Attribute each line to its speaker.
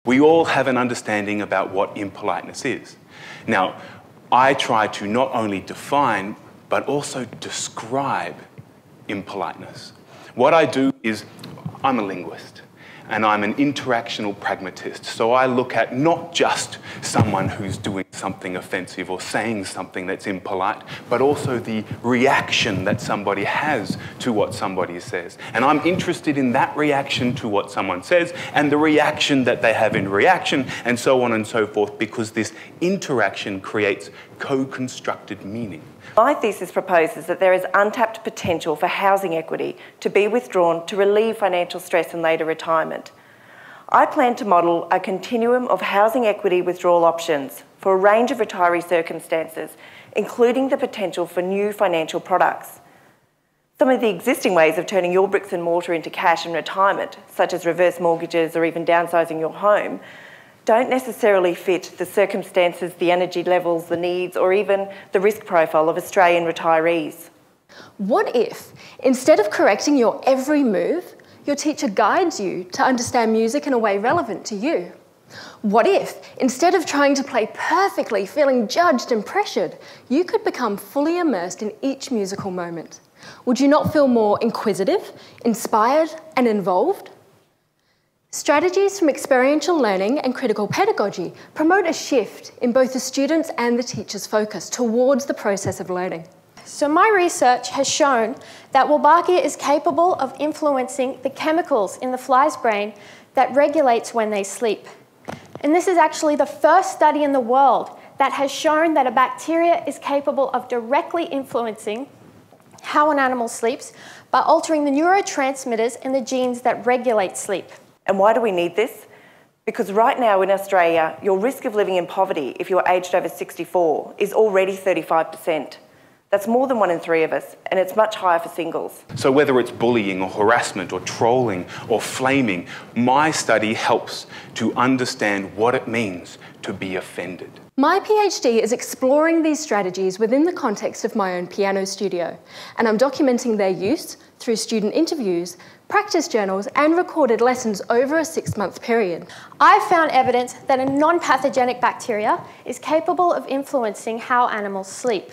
Speaker 1: We all have an understanding about what impoliteness is. Now, I try to not only define, but also describe impoliteness. What I do is, I'm a linguist, and I'm an interactional pragmatist. So I look at not just someone who's doing something offensive or saying something that's impolite, but also the reaction that somebody has to what somebody says. And I'm interested in that reaction to what someone says and the reaction that they have in reaction, and so on and so forth, because this interaction creates co-constructed meaning.
Speaker 2: My thesis proposes that there is untapped potential for housing equity to be withdrawn to relieve financial stress in later retirement. I plan to model a continuum of housing equity withdrawal options for a range of retiree circumstances, including the potential for new financial products. Some of the existing ways of turning your bricks and mortar into cash in retirement, such as reverse mortgages or even downsizing your home, don't necessarily fit the circumstances, the energy levels, the needs, or even the risk profile of Australian retirees.
Speaker 3: What if, instead of correcting your every move, your teacher guides you to understand music in a way relevant to you? What if, instead of trying to play perfectly, feeling judged and pressured, you could become fully immersed in each musical moment? Would you not feel more inquisitive, inspired, and involved? Strategies from experiential learning and critical pedagogy promote a shift in both the students' and the teacher's focus towards the process of learning.
Speaker 4: So my research has shown that Wolbachia is capable of influencing the chemicals in the fly's brain that regulates when they sleep. And this is actually the first study in the world that has shown that a bacteria is capable of directly influencing how an animal sleeps by altering the neurotransmitters and the genes that regulate sleep.
Speaker 2: And why do we need this? Because right now in Australia, your risk of living in poverty if you're aged over 64 is already 35%. That's more than 1 in 3 of us, and it's much higher for singles.
Speaker 1: So whether it's bullying or harassment or trolling or flaming, my study helps to understand what it means to be offended.
Speaker 3: My PhD is exploring these strategies within the context of my own piano studio, and I'm documenting their use through student interviews, practice journals, and recorded lessons over a 6-month period.
Speaker 4: I've found evidence that a non-pathogenic bacteria is capable of influencing how animals sleep.